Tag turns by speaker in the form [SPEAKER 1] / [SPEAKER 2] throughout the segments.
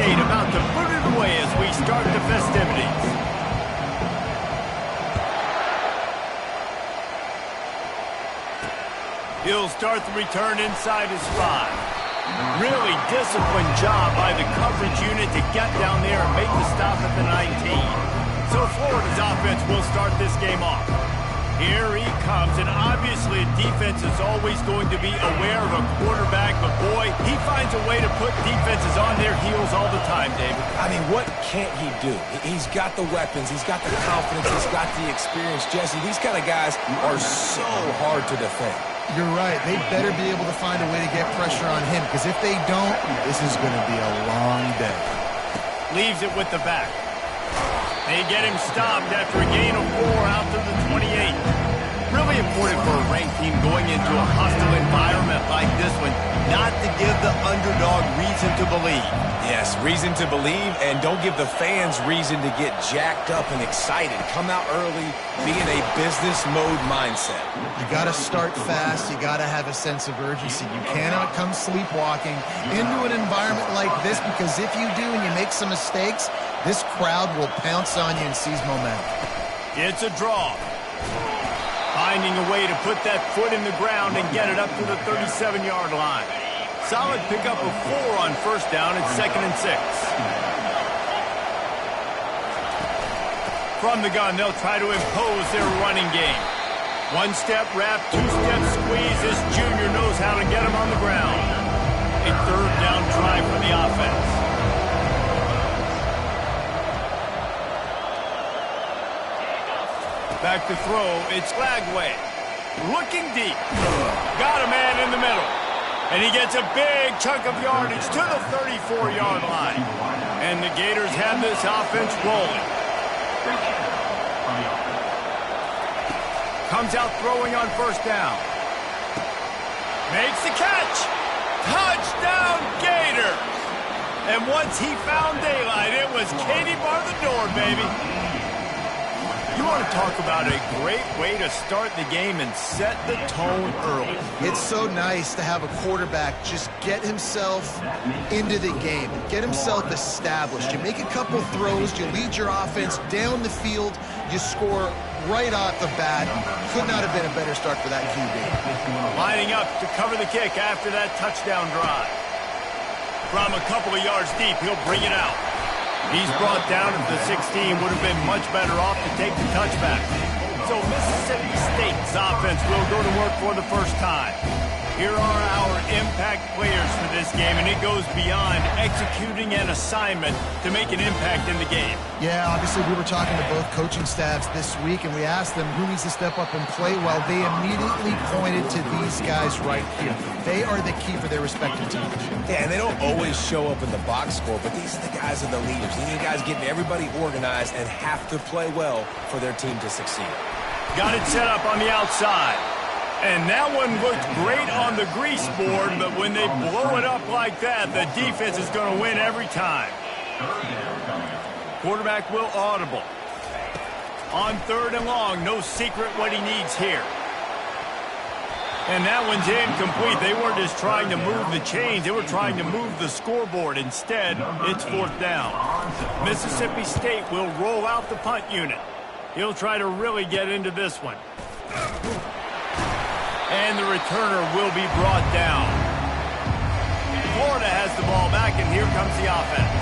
[SPEAKER 1] State about to put it away as we start the festivities. He'll start the return inside his 5. Really disciplined job by the coverage unit to get down there and make the stop at the 19. So Florida's offense will start this game off. Here he comes, and obviously a defense is always going to be aware of a quarterback, but boy, he finds a way to put defenses on their heels all the time, David.
[SPEAKER 2] I mean, what can't he do? He's got the weapons, he's got the confidence, he's got the experience. Jesse, these kind of guys are so hard to defend.
[SPEAKER 3] You're right. They better be able to find a way to get pressure on him, because if they don't, this is going to be a long day.
[SPEAKER 1] Leaves it with the back. They get him stopped after a gain of 4 out to the 28. Really important for a ranked team going into a hostile environment like this one, not to give the underdog reason to believe.
[SPEAKER 2] Yes, reason to believe, and don't give the fans reason to get jacked up and excited. Come out early, be in a business mode mindset.
[SPEAKER 3] You got to start fast. You got to have a sense of urgency. You cannot come sleepwalking into an environment like this, because if you do and you make some mistakes, this crowd will pounce on you and seize momentum.
[SPEAKER 1] It's a draw. Finding a way to put that foot in the ground and get it up to the 37-yard line. Solid pickup of 4 on first down at 2nd and 6. From the gun, they'll try to impose their running game. One-step wrap, two-step squeeze. This junior knows how to get him on the ground. A third down drive for the offense. Back to throw, it's Lagway. Looking deep. Got a man in the middle. And he gets a big chunk of yardage to the 34-yard line. And the Gators have this offense rolling. Comes out throwing on first down. Makes the catch. Touchdown, Gators. And once he found daylight, it was Katie bar the door, baby. You want to talk about a great way to start the game and set the tone early.
[SPEAKER 3] It's so nice to have a quarterback just get himself into the game, get himself established. You make a couple throws, you lead your offense down the field, you score right off the bat. Could not have been a better start for that QB.
[SPEAKER 1] Lining up to cover the kick after that touchdown drive. From a couple of yards deep, he'll bring it out. He's brought down at the 16, would have been much better off to take the touchback. So Mississippi State's offense will go to work for the first time. Here are our impact players for this game, and it goes beyond executing an assignment to make an impact in the game.
[SPEAKER 3] Yeah, obviously we were talking to both coaching staffs this week, and we asked them who needs to step up and play well. They immediately pointed to these guys right here. They are the key for their respective teams.
[SPEAKER 2] Yeah, and they don't always show up in the box score, but these are the guys that are the leaders. These are the guys getting everybody organized and have to play well for their team to succeed.
[SPEAKER 1] Got it set up on the outside. And that one looked great on the grease board, but when they blow it up like that, the defense is going to win every time. Quarterback will audible. On 3rd and long, no secret what he needs here. And that one's incomplete. They weren't just trying to move the chains, they were trying to move the scoreboard. Instead, it's 4th down. Mississippi State will roll out the punt unit. He'll try to really get into this one. And the returner will be brought down. Florida has the ball back, and here comes the offense.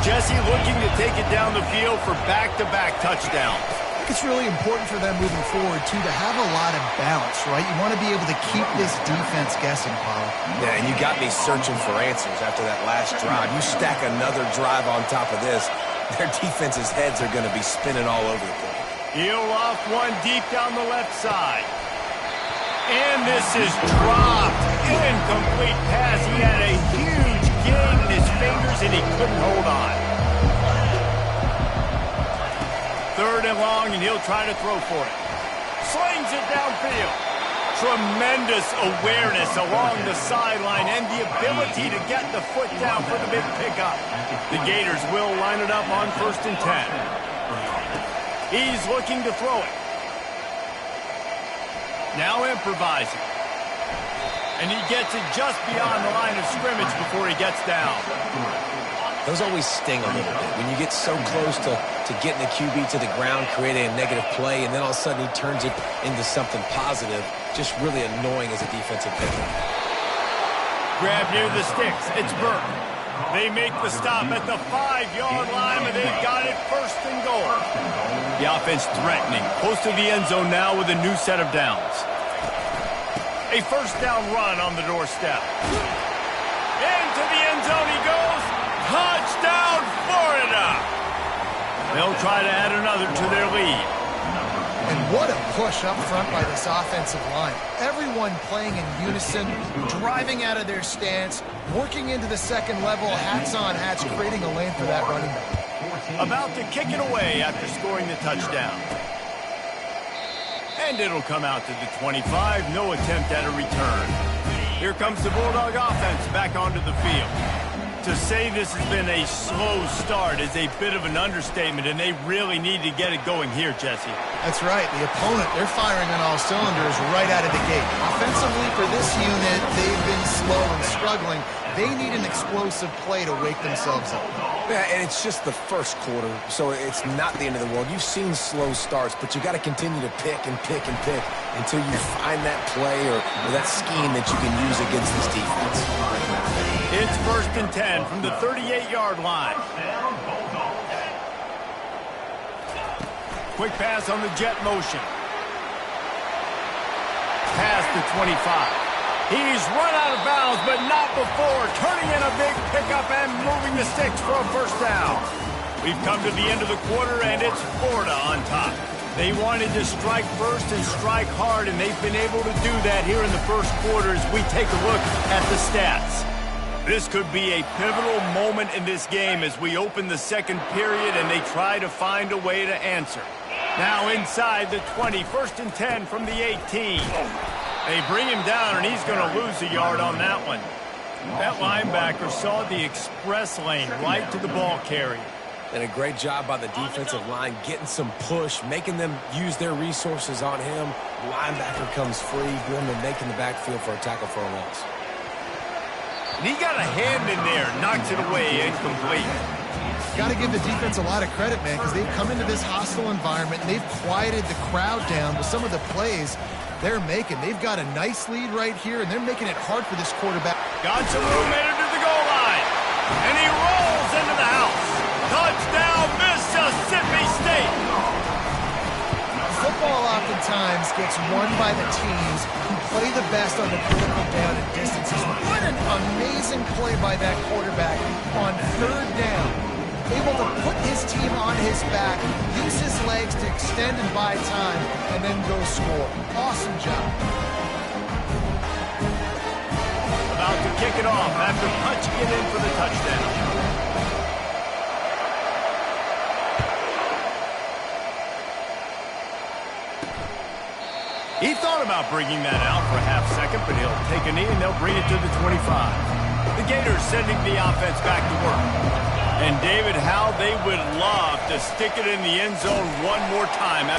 [SPEAKER 1] Jesse looking to take it down the field for back-to-back touchdowns.
[SPEAKER 3] I think it's really important for them moving forward, too, to have a lot of bounce, right? You want to be able to keep this defense guessing, Paul.
[SPEAKER 2] Yeah, and you got me searching for answers after that last drive. You stack another drive on top of this, their defense's heads are going to be spinning all over the place.
[SPEAKER 1] He'll off one deep down the left side. And this is dropped. Incomplete pass. He had a huge gain in his fingers, and he couldn't hold on. 3rd and long, and he'll try to throw for it. Slings it downfield. Tremendous awareness along the sideline and the ability to get the foot down for the big pickup. The Gators will line it up on 1st and 10. He's looking to throw it. Now improvising. And he gets it just beyond the line of scrimmage before he gets down.
[SPEAKER 2] Those always sting a little bit. When you get so close to getting the QB to the ground, creating a negative play, and then all of a sudden he turns it into something positive, just really annoying as a defensive player.
[SPEAKER 1] Grab near the sticks. It's Burke. They make the stop at the 5-yard line, and they've got it first and goal. The offense threatening. Close to the end zone now with a new set of downs. A first down run on the doorstep. Into the end zone he goes. Touchdown, Florida! They'll try to add another to their lead.
[SPEAKER 3] And what a push up front by this offensive line. Everyone playing in unison, driving out of their stance, working into the second level, hats on hats, creating a lane for that running back.
[SPEAKER 1] About to kick it away after scoring the touchdown. And it'll come out to the 25. No attempt at a return. Here comes the Bulldog offense back onto the field. To say this has been a slow start is a bit of an understatement, and they really need to get it going here, Jesse.
[SPEAKER 3] That's right. The opponent, they're firing on all cylinders right out of the gate. Offensively, for this unit, they've been slow and struggling. They need an explosive play to wake themselves up.
[SPEAKER 2] Yeah, and it's just the first quarter, so it's not the end of the world. You've seen slow starts, but you got to continue to pick and pick and pick until you find that play or that scheme that you can use against this defense.
[SPEAKER 1] It's first and 10 from the 38-yard line. Quick pass on the jet motion. Past the 25. He's run out of bounds, but not before turning in a big pickup and moving the sticks for a first down. We've come to the end of the quarter, and it's Florida on top. They wanted to strike first and strike hard, and they've been able to do that here in the first quarter as we take a look at the stats. This could be a pivotal moment in this game as we open the second period and they try to find a way to answer. Now inside the 20, first and 10 from the 18. They bring him down, and he's going to lose a yard on that one. That linebacker saw the express lane right to the ball carrier.
[SPEAKER 2] And a great job by the defensive line, getting some push, making them use their resources on him. Linebacker comes free, Grim, and making the backfield for a tackle for a loss.
[SPEAKER 1] And he got a hand in there, knocks it away, incomplete.
[SPEAKER 3] Got to give the defense a lot of credit, man, because they've come into this hostile environment, and they've quieted the crowd down with some of the plays they're making. They've got a nice lead right here, and they're making it hard for this quarterback.
[SPEAKER 1] Got some room into the goal line, and he rolls into the house. Touchdown, Mississippi State.
[SPEAKER 3] Football oftentimes gets won by the teams who play the best on the critical down and distances. What an amazing play by that quarterback on third down. Able to put his team on his back, use his legs to extend and buy time, and then go score. Awesome job.
[SPEAKER 1] About to kick it off after punching it in for the touchdown. He thought about bringing that out for a half second, but he'll take a knee and they'll bring it to the 25. The Gators sending the offense back to work. And David, how they would love to stick it in the end zone one more time.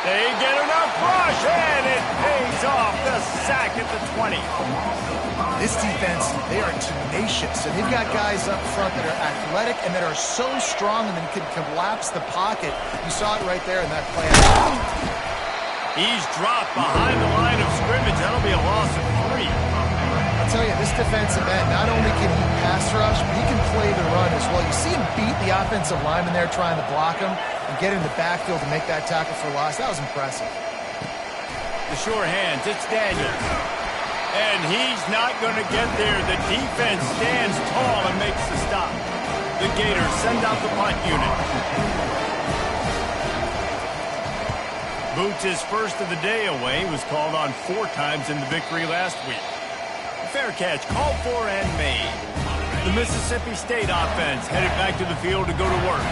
[SPEAKER 1] They get enough rush, and it pays off. The sack at the 20.
[SPEAKER 3] This defense, they are tenacious, and they've got guys up front that are athletic and that are so strong and then can collapse the pocket. You saw it right there in that play.
[SPEAKER 1] He's dropped behind the line of scrimmage. That'll be a loss of 3.
[SPEAKER 3] I'll tell you, this defensive end, not only can he pass rush, but he can play the run as well. You see him beat the offensive lineman there trying to block him and get in the backfield to make that tackle for loss. That was impressive.
[SPEAKER 1] The sure hands, it's Daniels. And he's not going to get there. The defense stands tall and makes the stop. The Gators send out the punt unit. Boots' first of the day away was called on 4 times in the victory last week. Fair catch called for and made. The Mississippi State offense headed back to the field to go to work.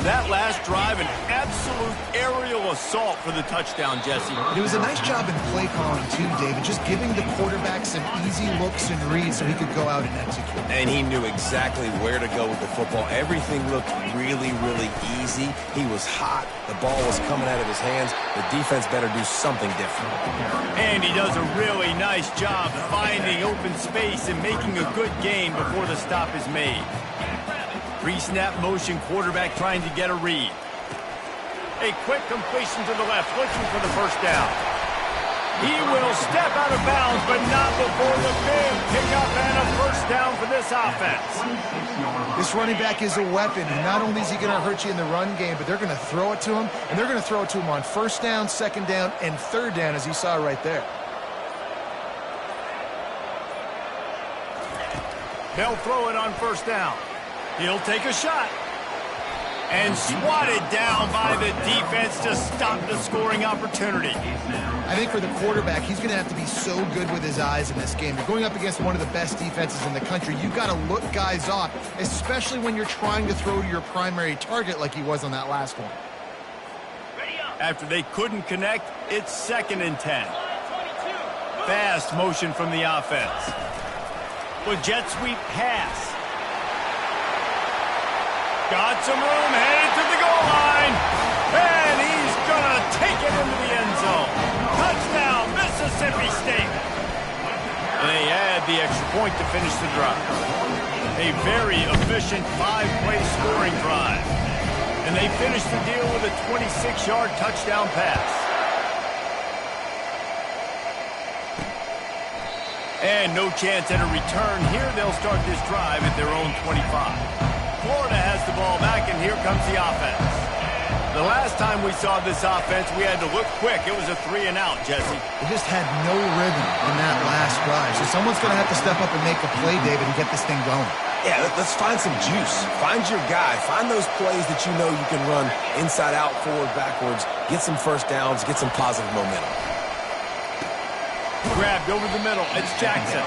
[SPEAKER 1] That last drive, an absolute aerial assault for the touchdown, Jesse.
[SPEAKER 3] It was a nice job in play calling, too, David, just giving the quarterback some easy looks and reads so he could go out and execute.
[SPEAKER 2] And he knew exactly where to go with the football. Everything looked really, really easy. He was hot. The ball was coming out of his hands. The defense better do something different.
[SPEAKER 1] And he does a really nice job finding open space and making a good gain before the stop is made. Pre-snap motion quarterback trying to get a read. A quick completion to the left, looking for the first down. He will step out of bounds, but not before the big pickup and a first down for this offense.
[SPEAKER 3] This running back is a weapon, and not only is he going to hurt you in the run game, but they're going to throw it to him, and they're going to throw it to him on first down, second down, and third down, as you saw right there.
[SPEAKER 1] They'll throw it on first down. He'll take a shot. And swatted down by the defense to stop the scoring opportunity.
[SPEAKER 3] I think for the quarterback, he's going to have to be so good with his eyes in this game. You're going up against one of the best defenses in the country. You've got to look guys off, especially when you're trying to throw to your primary target like he was on that last one.
[SPEAKER 1] After they couldn't connect, it's 2nd and 10. Fast motion from the offense. With jet sweep pass. Got some room, headed to the goal line. And he's going to take it into the end zone. Touchdown, Mississippi State. And they add the extra point to finish the drive. A very efficient 5-play scoring drive. And they finish the deal with a 26-yard touchdown pass. And no chance at a return here. They'll start this drive at their own 25. Florida has the ball back, and here comes the offense. The last time we saw this offense, we had to look quick. It was a 3-and-out, Jesse.
[SPEAKER 3] They just had no rhythm in that last drive. So someone's going to have to step up and make a play, David, and get this thing going.
[SPEAKER 2] Yeah, let's find some juice. Find your guy. Find those plays that you know you can run inside out, forward, backwards. Get some first downs. Get some positive momentum.
[SPEAKER 1] Grabbed over the middle. It's Jackson.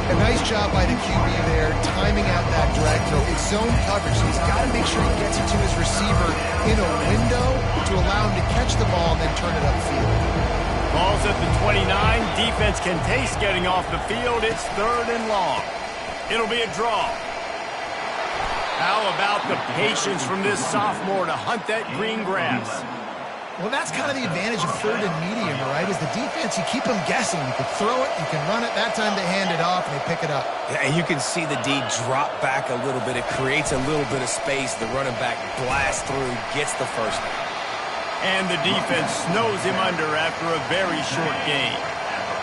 [SPEAKER 3] A nice job by the QB there, timing out that drag throw. It's zone coverage, so he's got to make sure he gets it to his receiver in a window to allow him to catch the ball and then turn it upfield.
[SPEAKER 1] Ball's at the 29. Defense can taste getting off the field. It's 3rd and long. It'll be a draw. How about the patience from this sophomore to hunt that green grass?
[SPEAKER 3] Well, that's kind of the advantage of 3rd and medium, right? Is the defense, you keep them guessing. You can throw it, you can run it. That time they hand it off, and they pick it up.
[SPEAKER 2] Yeah, and you can see the D drop back a little bit. It creates a little bit of space. The running back blasts through, gets the first down.
[SPEAKER 1] And the defense snows him under after a very short gain.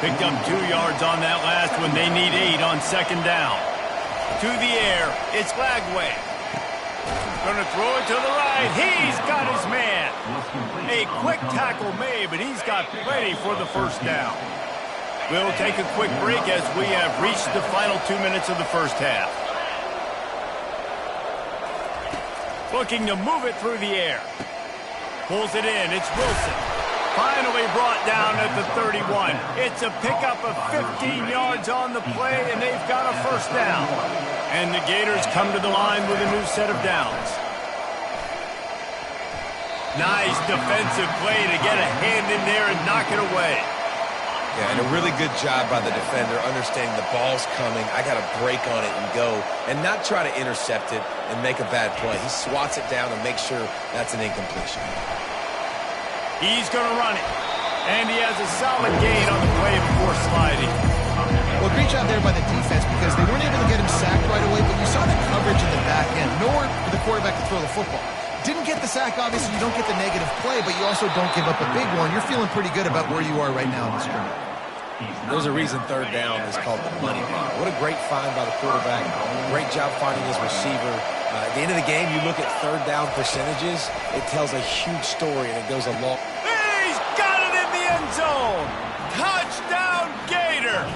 [SPEAKER 1] Picked up 2 yards on that last one. They need 8 on 2nd down. To the air, it's Lagway. Going to throw it to the right. He's got his man. A quick tackle made, but he's got plenty for the first down. We'll take a quick break as we have reached the final 2 minutes of the first half. Looking to move it through the air. Pulls it in. It's Wilson. Finally brought down at the 31. It's a pickup of 15 yards on the play, and they've got a first down. And the Gators come to the line with a new set of downs. Nice defensive play to get a hand in there and knock it away.
[SPEAKER 2] Yeah, and a really good job by the defender, understanding the ball's coming. I got to break on it and go, and not try to intercept it and make a bad play. He swats it down and makes sure that's an incompletion.
[SPEAKER 1] He's going to run it. And he has a solid gain on the play before sliding.
[SPEAKER 3] Well, great job there by the defense because they weren't able to get him sacked right away, but you saw the coverage in the back end. Nowhere for the quarterback to throw the football. Didn't get the sack, obviously. You don't get the negative play, but you also don't give up a big one. You're feeling pretty good about where you are right now in this scrimmage.
[SPEAKER 2] There's a reason 3rd down is called the money down. What a great find by the quarterback. Great job finding his receiver. At the end of the game, you look at 3rd down percentages. It tells a huge story, and it goes a long...
[SPEAKER 1] He's got it in the end zone! Touchdown, Gator!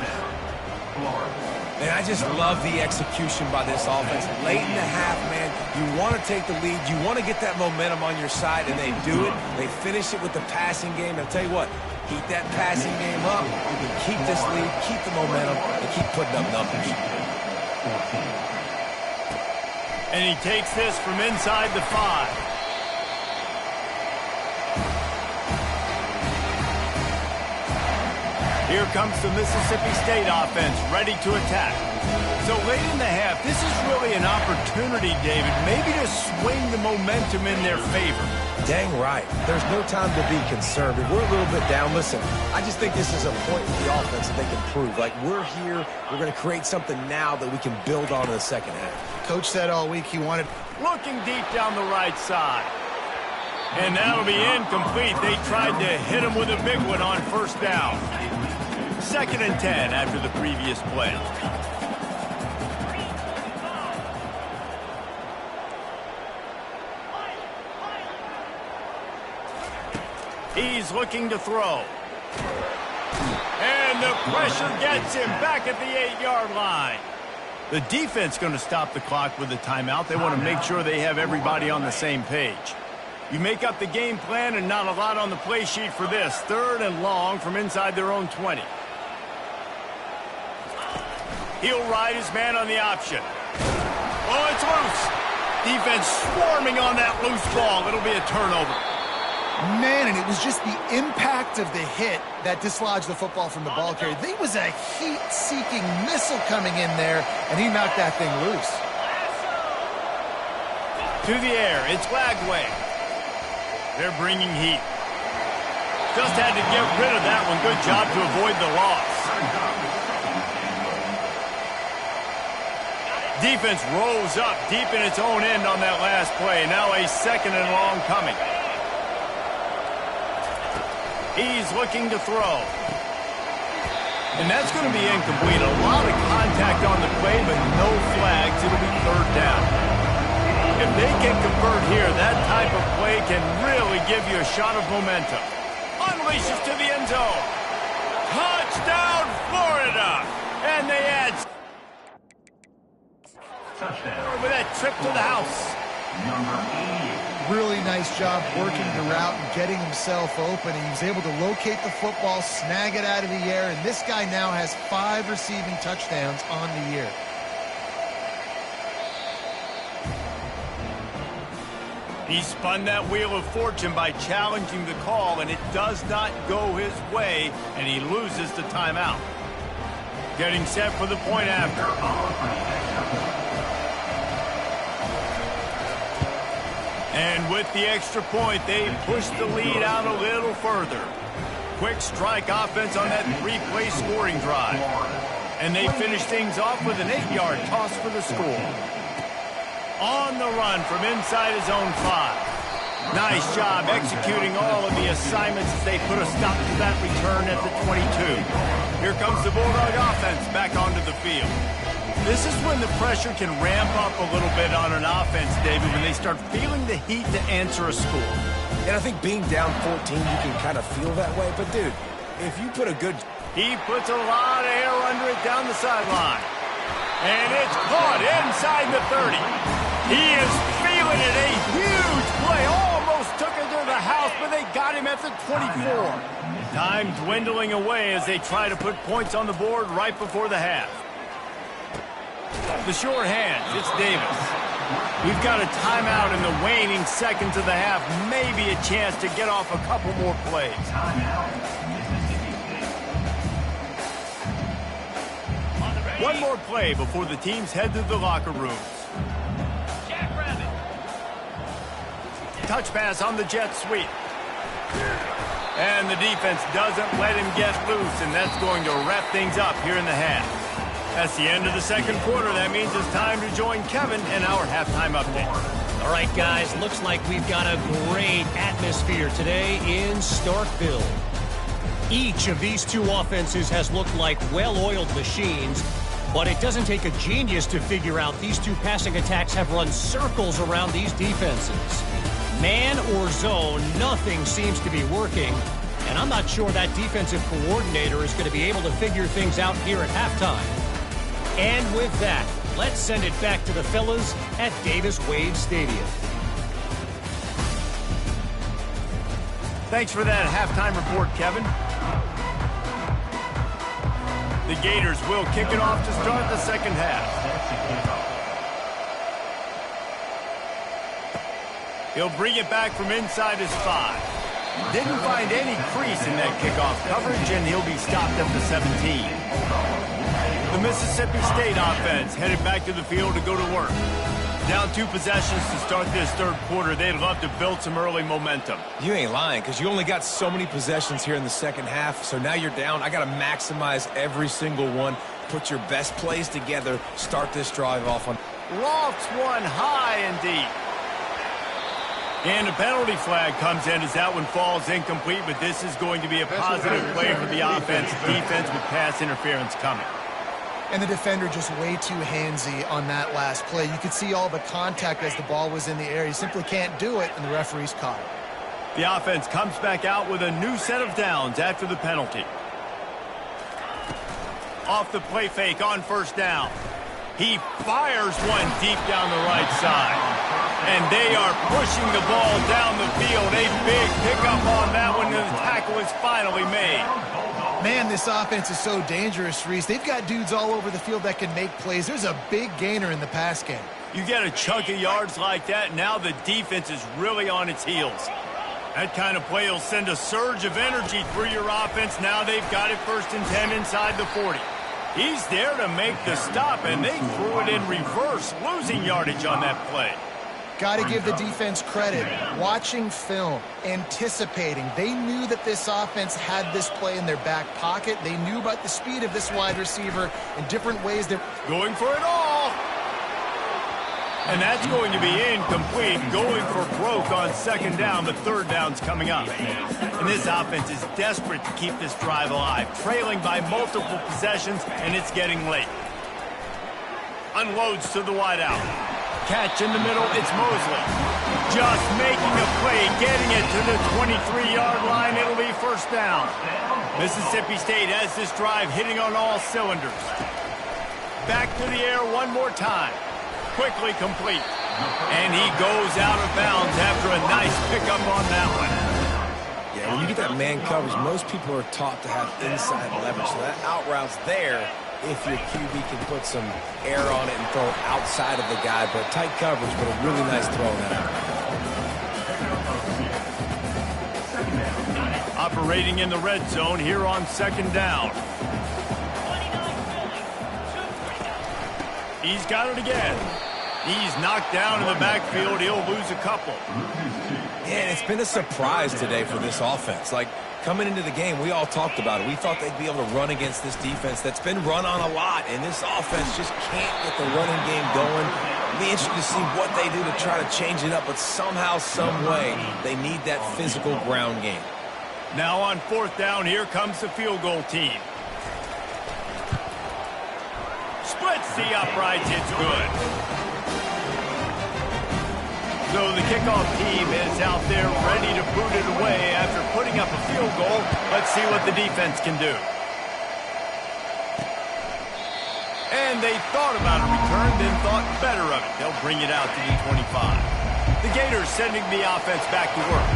[SPEAKER 2] Man, I just love the execution by this offense. Late in the half, man, you want to take the lead. You want to get that momentum on your side, and they do it. They finish it with the passing game. And I'll tell you what, keep that passing game up. You can keep this lead, keep the momentum, and keep putting up numbers.
[SPEAKER 1] And he takes this from inside the 5. Here comes the Mississippi State offense, ready to attack. So late in the half, this is really an opportunity, David, maybe to swing the momentum in their favor.
[SPEAKER 2] Dang right. There's no time to be concerned. If we're a little bit down, listen, I just think this is a point in the offense that they can prove. Like, we're here, we're going to create something now that we can build on in the second half.
[SPEAKER 3] Coach said all week he wanted...
[SPEAKER 1] Looking deep down the right side. And that'll be incomplete. They tried to hit him with a big one on first down. 2nd and 10 after the previous play. He's looking to throw. And the pressure gets him back at the 8-yard line. The defense going to stop the clock with a timeout. They want to make sure they have everybody on the same page. You make up the game plan and not a lot on the play sheet for this. 3rd and long from inside their own 20. He'll ride his man on the option. Oh, it's loose. Defense swarming on that loose ball. It'll be a turnover.
[SPEAKER 3] Man, and it was just the impact of the hit that dislodged the football from the ball carrier. There was a heat-seeking missile coming in there, and he knocked that thing loose.
[SPEAKER 1] To the air, it's Lagway. They're bringing heat. Just had to get rid of that one. Good job to avoid the loss. Defense rose up deep in its own end on that last play. Now a 2nd and long coming. He's looking to throw. And that's going to be incomplete. A lot of contact on the play, but no flags. It'll be 3rd down. If they can convert here, that type of play can really give you a shot of momentum. Unleashes to the end zone. Touchdown, Florida! And they add... Touchdown. With that trip to the house.
[SPEAKER 3] Really nice job working the route and getting himself open. He was able to locate the football, snag it out of the air, and this guy now has 5 receiving touchdowns on the year.
[SPEAKER 1] He spun that wheel of fortune by challenging the call, and it does not go his way, and he loses the timeout. Getting set for the point after. And with the extra point, they push the lead out a little further. Quick strike offense on that 3-play scoring drive. And they finish things off with an 8-yard toss for the score. On the run from inside his own 5. Nice job executing all of the assignments as they put a stop to that return at the 22. Here comes the Bulldog offense back onto the field. This is when the pressure can ramp up a little bit on an offense, David, when they start feeling the heat to answer a score.
[SPEAKER 2] And I think being down 14, you can kind of feel that way. But, dude, if you put a good...
[SPEAKER 1] He puts a lot of air under it down the sideline. And it's caught inside the 30. He is feeling it. A huge play. Almost took it to the house, but they got him at the 24. Time dwindling away as they try to put points on the board right before the half. The short hands, it's Davis. We've got a timeout in the waning seconds of the half. Maybe a chance to get off a couple more plays. One more play before the teams head to the locker rooms. Touch pass on the jet sweep. And the defense doesn't let him get loose, and that's going to wrap things up here in the half. That's the end of the second quarter. That means it's time to join Kevin in our halftime update.
[SPEAKER 4] All right, guys, looks like we've got a great atmosphere today in Starkville. Each of these two offenses has looked like well-oiled machines, but it doesn't take a genius to figure out these two passing attacks have run circles around these defenses. Man or zone, nothing seems to be working, and I'm not sure that defensive coordinator is going to be able to figure things out here at halftime. And with that, let's send it back to the fellas at Davis-Wade Stadium.
[SPEAKER 1] Thanks for that halftime report, Kevin. The Gators will kick it off to start the second half. He'll bring it back from inside his 5. Didn't find any crease in that kickoff coverage, and he'll be stopped at the 17. The Mississippi State offense headed back to the field to go to work. Down 2 possessions to start this third quarter. They'd love to build some early momentum.
[SPEAKER 2] You ain't lying, because you only got so many possessions here in the second half, so now you're down. I got to maximize every single one, put your best plays together, start this drive off on.
[SPEAKER 1] Lofts one high and deep. And a penalty flag comes in as that one falls incomplete, but this is going to be a positive play for the offense. Defense with pass interference coming.
[SPEAKER 3] And the defender just way too handsy on that last play. You could see all the contact as the ball was in the air. He simply can't do it, and the referee's caught it.
[SPEAKER 1] The offense comes back out with a new set of downs after the penalty. Off the play fake on first down. He fires one deep down the right side. And they are pushing the ball down the field. A big pickup on that one, and the tackle is finally made.
[SPEAKER 3] Man, this offense is so dangerous, Reese. They've got dudes all over the field that can make plays. There's a big gainer in the pass game.
[SPEAKER 1] You get a chunk of yards like that, now the defense is really on its heels. That kind of play will send a surge of energy through your offense. Now they've got it 1st and 10 inside the 40. He's there to make the stop, and they threw it in reverse, losing yardage on that play.
[SPEAKER 3] Got to give the defense credit. Watching film, anticipating. They knew that this offense had this play in their back pocket. They knew about the speed of this wide receiver in different ways. They're
[SPEAKER 1] going for it all. And that's going to be incomplete. Going for broke on 2nd down. The 3rd down's coming up. And this offense is desperate to keep this drive alive. Trailing by multiple possessions, and it's getting late. Unloads to the wideout. Catch in the middle, it's Mosley. Just making a play, getting it to the 23-yard line. It'll be 1st down. Mississippi State has this drive hitting on all cylinders. Back to the air one more time. Quickly complete. And he goes out of bounds after a nice pickup on that one.
[SPEAKER 2] Yeah, when you get that man coverage, most people are taught to have inside leverage. So that out route's there if your QB can put some air on it and throw it outside of the guy. But tight coverage, but a really nice throw on that out.
[SPEAKER 1] Operating in the red zone here on 2nd down. He's got it again. He's knocked down in the backfield. He'll lose a couple.
[SPEAKER 2] Yeah, it's been a surprise today for this offense. Like, coming into the game, we all talked about it. We thought they'd be able to run against this defense that's been run on a lot, and this offense just can't get the running game going. It'll be interesting to see what they do to try to change it up, but somehow, some way, they need that physical ground game.
[SPEAKER 1] Now on 4th down, here comes the field goal team. Splits the uprights, it's good. So the kickoff team is out there ready to boot it away after putting up a field goal. Let's see what the defense can do. And they thought about a return, then thought better of it. They'll bring it out to the 25. The Gators sending the offense back to work.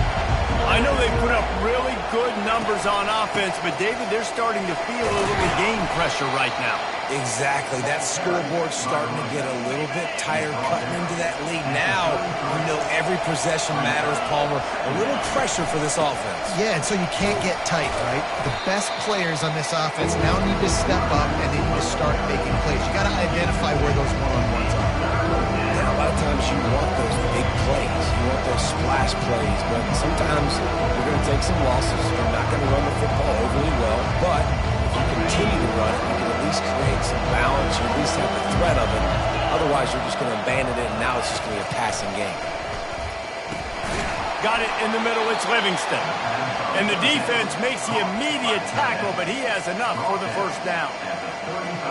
[SPEAKER 1] I know they put up really good numbers on offense, but David, they're starting to feel a little game pressure right now.
[SPEAKER 2] Exactly. That scoreboard's starting to get a little bit tired cutting into that lead. Now, you know every possession matters, Palmer. A little pressure for this offense.
[SPEAKER 3] Yeah, and so you can't get tight, right? The best players on this offense now need to step up, and they need to start making plays. You got to identify where those one-on-ones are.
[SPEAKER 2] And a lot of times you want those big plays. You want those splash plays, but sometimes you're going to take some losses. You're not going to run the football overly well, but if you continue to run it, you can at least create some balance. You at least have the threat of it. Otherwise, you're just going to abandon it, and now it's just going to be a passing game.
[SPEAKER 1] Got it in the middle, it's Livingston. And the defense makes the immediate tackle, but he has enough for the 1st down.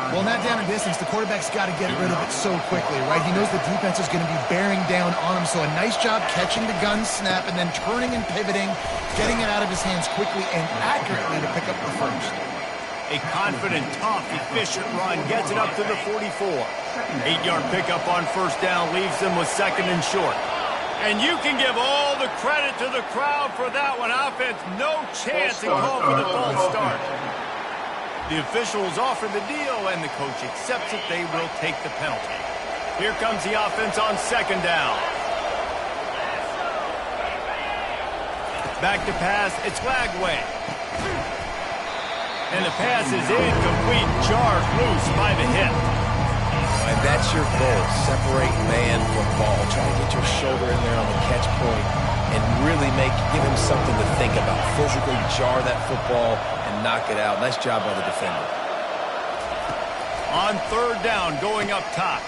[SPEAKER 3] Well, in that down and distance, the quarterback's got to get rid of it so quickly, right? He knows the defense is going to be bearing down on him, so a nice job catching the gun snap and then turning and pivoting, getting it out of his hands quickly and accurately to pick up the 1st.
[SPEAKER 1] A confident, tough, efficient run gets it up to the 44. 8-yard pickup on 1st down leaves them with 2nd and short. And you can give all the credit to the crowd for that one. Offense, no chance to call for the false start. The officials offer the deal, and the coach accepts it. They will take the penalty. Here comes the offense on 2nd down. Back to pass, it's Lagway. And the pass is incomplete, jarred loose by the hip.
[SPEAKER 2] And that's your goal. Separate man from ball. Try to get your shoulder in there on the catch point and really give him something to think about. Physically jar that football and knock it out. Nice job by the defender.
[SPEAKER 1] On third down, going up top.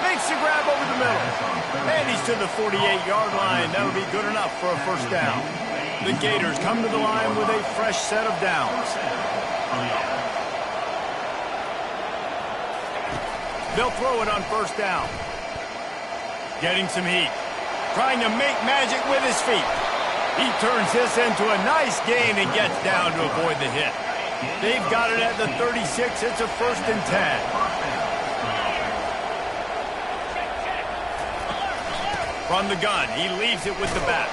[SPEAKER 1] Makes the grab over the middle. And he's to the 48-yard line. That'll be good enough for a first down. The Gators come to the line with a fresh set of downs. They'll throw it on first down. Getting some heat. Trying to make magic with his feet. He turns this into a nice gain and gets down to avoid the hit. They've got it at the 36. It's a 1st and 10. From the gun, he leaves it with the back.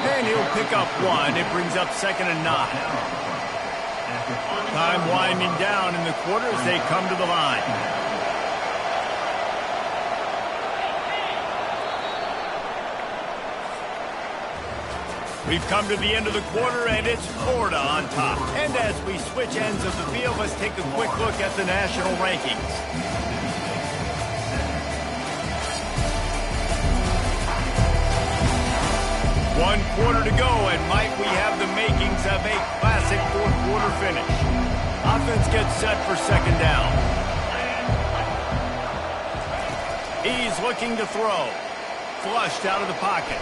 [SPEAKER 1] And he'll pick up 1. It brings up 2nd and 9. Time winding down in the quarter as they come to the line. We've come to the end of the quarter, and it's Florida on top. And as we switch ends of the field, let's take a quick look at the national rankings. One quarter to go, and might we have the makings of a classic fourth quarter finish. Offense gets set for 2nd down. He's looking to throw. Flushed out of the pocket.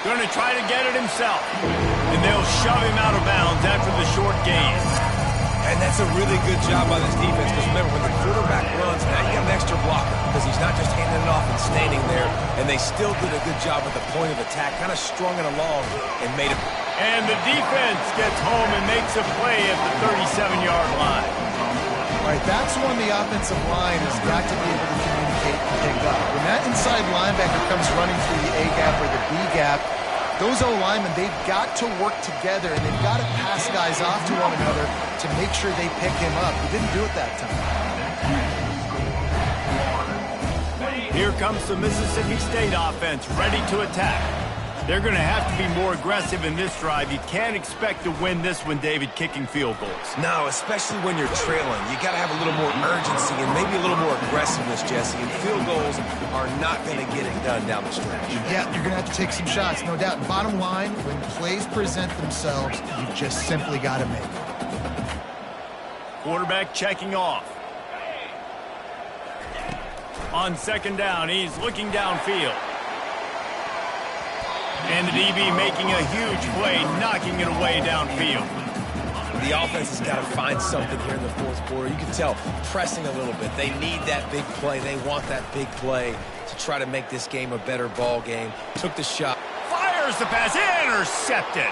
[SPEAKER 1] Going to try to get it himself. And they'll shove him out of bounds after the short gain.
[SPEAKER 2] And that's a really good job by this defense, because remember, when the quarterback runs, now you got an extra blocker, because he's not just handing it off and standing there, and they still did a good job at the point of attack, kind of strung it along and made it.
[SPEAKER 1] And the defense gets home and makes a play at the 37-yard line.
[SPEAKER 3] All right, that's when the offensive line has got to be able to communicate and pick up. When that inside linebacker comes running through the A-gap or the B-gap, those O-linemen, they've got to work together, and they've got to pass guys off to one another to make sure they pick him up. He didn't do it that time.
[SPEAKER 1] Here comes the Mississippi State offense, ready to attack. They're going to have to be more aggressive in this drive. You can't expect to win this one, David, kicking field goals.
[SPEAKER 2] No, especially when you're trailing. You got to have a little more urgency and maybe a little more aggressiveness, Jesse. And field goals are not going to get it done down the stretch.
[SPEAKER 3] Yeah, you're going to have to take some shots, no doubt. Bottom line, when plays present themselves, you just simply got to make them.
[SPEAKER 1] Quarterback checking off. On 2nd down, he's looking downfield. And the DB making a huge play, knocking it away downfield.
[SPEAKER 2] The offense has got to find something here in the fourth quarter. You can tell, pressing a little bit. They need that big play. They want that big play to try to make this game a better ball game. Took the shot.
[SPEAKER 1] Fires the pass, intercepted.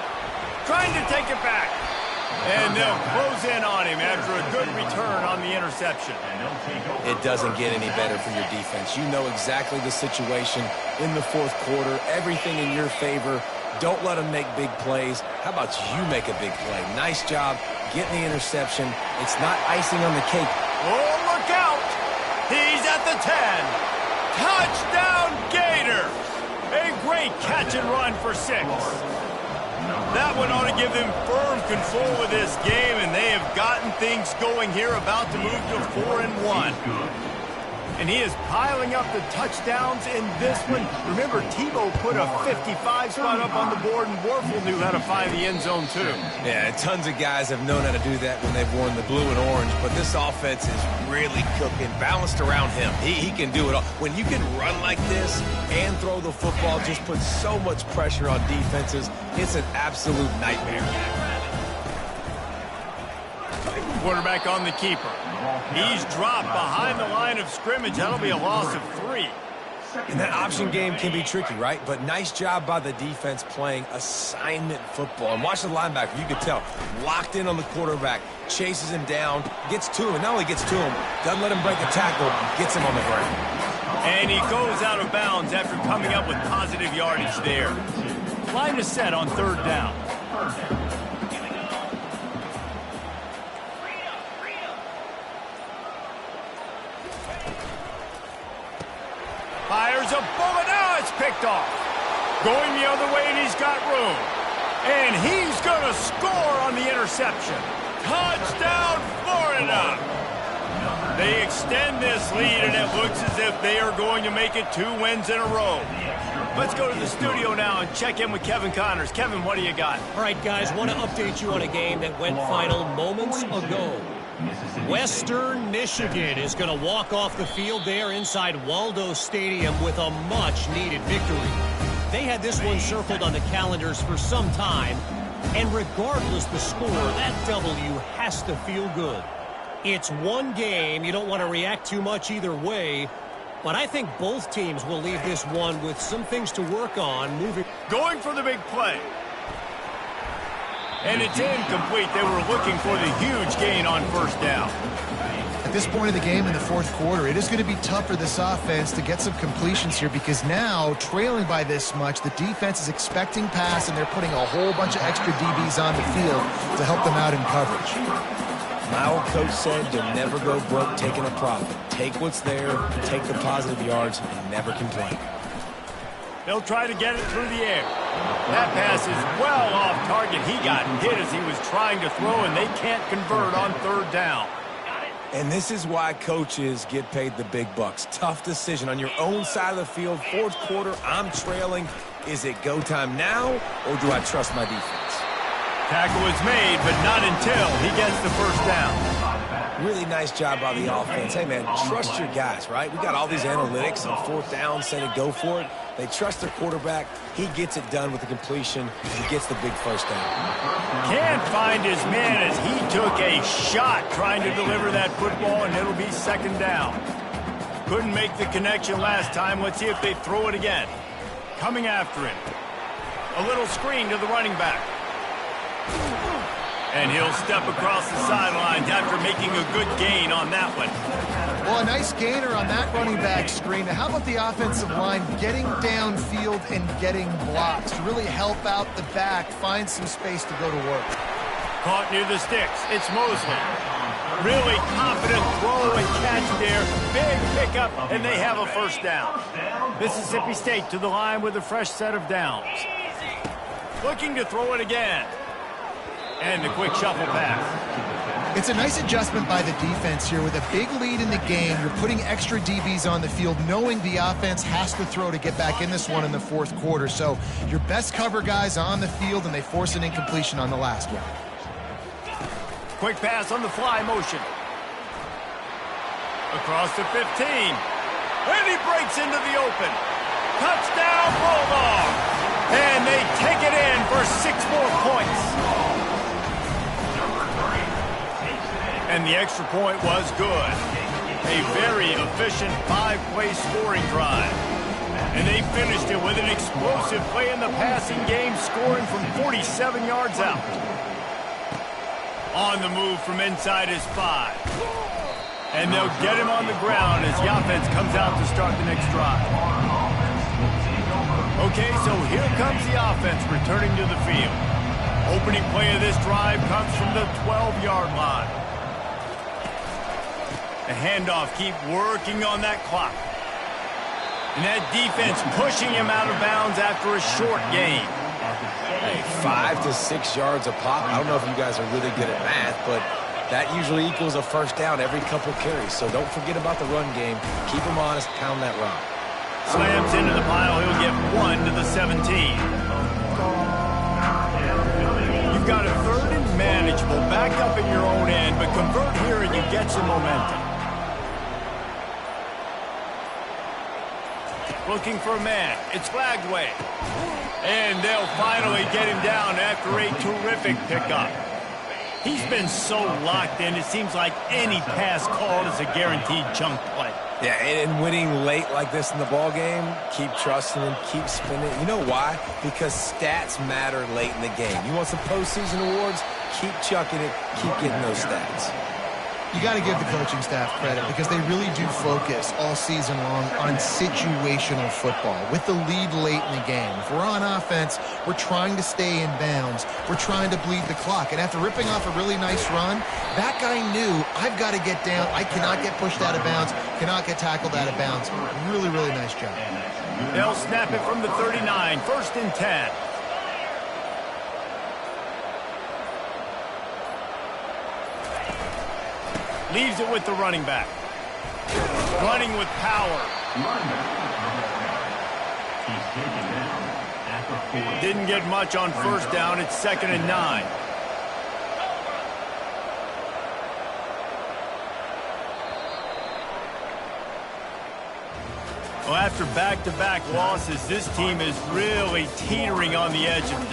[SPEAKER 1] Trying to take it back. And they'll close in on him after a good return on the interception.
[SPEAKER 2] It doesn't get any better for your defense. You know exactly the situation in the fourth quarter. Everything in your favor. Don't let them make big plays. How about you make a big play? Nice job getting the interception. It's not icing on the cake.
[SPEAKER 1] Oh, look out! He's at the 10. Touchdown, Gator! A great catch and run for 6. That one ought to give them firm control of this game, and they have gotten things going here, about to move to 4-1. And he is piling up the touchdowns in this one. Remember, Tebow put a 55 spot up on the board, and Warfel knew how to find the end zone, too.
[SPEAKER 2] Yeah, tons of guys have known how to do that when they've worn the blue and orange, but this offense is really cooking, balanced around him. He can do it all. When you can run like this and throw the football, just put so much pressure on defenses, it's an absolute nightmare.
[SPEAKER 1] Quarterback on the keeper. He's dropped behind the line of scrimmage. That'll be a loss of 3.
[SPEAKER 2] And that option game can be tricky, right? But nice job by the defense playing assignment football. And watch the linebacker. You can tell. Locked in on the quarterback. Chases him down. Gets to him. And not only gets to him, doesn't let him break a tackle. Gets him on the ground.
[SPEAKER 1] And he goes out of bounds after coming up with positive yardage there. Line is set on 3rd down. Fires a bullet. Now it's picked off. Going the other way, and he's got room. And he's going to score on the interception. Touchdown, Florida. They extend this lead, and it looks as if they are going to make it 2 wins in a row. Let's go to the studio now and check in with Kevin Connors. Kevin, what do you got?
[SPEAKER 4] All right, guys, want to update you on a game that went final moments ago. Western Michigan is going to walk off the field there inside Waldo Stadium with a much-needed victory. They had this one circled on the calendars for some time, and regardless the score, that W has to feel good. It's one game. You don't want to react too much either way, but I think both teams will leave this one with some things to work on moving.
[SPEAKER 1] Going for the big play. And it's incomplete. They were looking for the huge gain on first down.
[SPEAKER 3] At this point of the game in the fourth quarter, it is going to be tough for this offense to get some completions here because now, trailing by this much, the defense is expecting pass, and they're putting a whole bunch of extra DBs on the field to help them out in coverage.
[SPEAKER 2] My old coach said you'll never go broke taking a profit. Take what's there, take the positive yards, and never complain.
[SPEAKER 1] They'll try to get it through the air. That pass is well off target. He got hit as he was trying to throw, and they can't convert on third down.
[SPEAKER 2] And this is why coaches get paid the big bucks. Tough decision on your own side of the field. Fourth quarter, I'm trailing. Is it go time now, or do I trust my defense?
[SPEAKER 1] Tackle is made, but not until he gets the first down.
[SPEAKER 2] Really nice job by the offense. Hey, man, trust your guys, right? We got all these analytics on fourth down, say to go for it. They trust their quarterback. He gets it done with the completion. He gets the big first down.
[SPEAKER 1] Can't find his man as he took a shot trying to deliver that football, and it'll be second down. Couldn't make the connection last time. Let's see if they throw it again. Coming after him. A little screen to the running back. And he'll step across the sidelines after making a good gain on that one.
[SPEAKER 3] Well, a nice gainer on that running back screen. Now, how about the offensive line getting downfield and getting blocks to really help out the back, find some space to go to work?
[SPEAKER 1] Caught near the sticks. It's Mosley. Really confident throw and catch there. Big pickup, and they have a first down. Mississippi State to the line with a fresh set of downs. Looking to throw it again. And the quick shuffle pass.
[SPEAKER 3] It's a nice adjustment by the defense here. With a big lead in the game, you're putting extra DBs on the field, knowing the offense has to throw to get back in this one in the fourth quarter. So your best cover guys on the field, and they force an incompletion on the last one.
[SPEAKER 1] Quick pass on the fly motion. Across the 15. And he breaks into the open. Touchdown, Bulldogs! And they take it in for 6 more points. And the extra point was good. A very efficient 5-play scoring drive. And they finished it with an explosive play in the passing game, scoring from 47 yards out. On the move from inside his 5. And they'll get him on the ground as the offense comes out to start the next drive. Okay, so here comes the offense returning to the field. Opening play of this drive comes from the 12-yard line. The handoff, keep working on that clock. And that defense pushing him out of bounds after a short gain.
[SPEAKER 2] Hey, 5 to 6 yards a pop. I don't know if you guys are really good at math, but that usually equals a first down every couple carries. So don't forget about the run game. Keep them honest, pound that rock.
[SPEAKER 1] Slams into the pile, he'll get 1 to the 17. You've got a third and manageable, back up in your own end, but convert here and you get some momentum. Looking for a man. It's Flagway. And they'll finally get him down after a terrific pickup. He's been so locked in, it seems like any pass called is a guaranteed chunk play.
[SPEAKER 2] Yeah, and winning late like this in the ball game, keep trusting him, keep spinning. You know why? Because stats matter late in the game. You want some postseason awards? Keep chucking it, keep getting those stats.
[SPEAKER 3] You got to give the coaching staff credit because they really do focus all season long on situational football with the lead late in the game. If we're on offense, we're trying to stay in bounds. We're trying to bleed the clock. And after ripping off a really nice run, that guy knew, I've got to get down. I cannot get pushed out of bounds, cannot get tackled out of bounds. Really, really nice job.
[SPEAKER 1] They'll snap it from the 39, 1st and 10. Leaves it with the running back. Running with power. Didn't get much on first down. It's 2nd and 9. Well, after back-to-back losses, this team is really teetering on the edge of